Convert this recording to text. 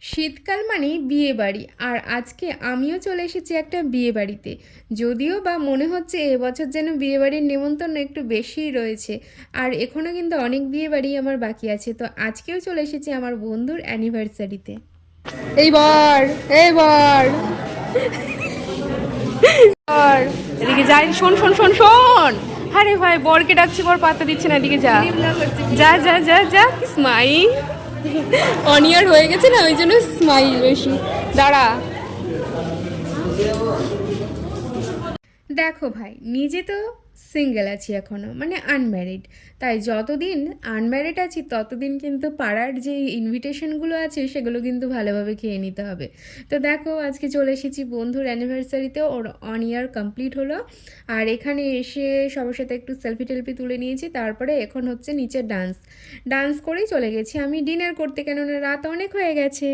শীতকাল মানেই বিয়ে বাড়ি, আর আজকে আমিও চলে এসেছি একটা বিয়ে বাড়িতে। যদিও বা মনে হচ্ছে এবছর যেন বিয়ে বাড়ির নেমন্তন্ন একটু বেশিই রয়েছে, আর এখনও কিন্তু অনেক বিয়ে বাড়ি আমার বাকি আছে। তো আজকেও চলে এসেছি আমার বন্ধুর অ্যানিভার্সারিতে। এইবার এইবার আর এদিকে যাই, শোন শোন শোন শোন। আরে ভাই, বরকে ডাকছি, বর পাত্তা দিচ্ছে না, এদিকে যা যা যা যা যা। স্মাইল। অনিয়ার হয়ে গেছে না, ওই জন্য স্মাইল বেশি। দাঁড়া। দেখো ভাই, নিজে তো সিঙ্গেল আছি এখনও, মানে আনম্যারিড। তাই যতদিন আনম্যারিড আছি ততদিন কিন্তু পাড়ার যে ইনভিটেশনগুলো আছে সেগুলো কিন্তু ভালোভাবে খেয়ে নিতে হবে। তো দেখো, আজকে চলে এসেছি বন্ধুর অ্যানিভার্সারিতে, ওর 1 ইয়ার কমপ্লিট হলো। আর এখানে এসে সবার সাথে একটু সেলফি টেলফি তুলে নিয়েছি। তারপরে এখন হচ্ছে নিচে ডান্স ডান্স করেই চলে গেছি আমি ডিনার করতে, কেননা রাত অনেক হয়ে গেছে।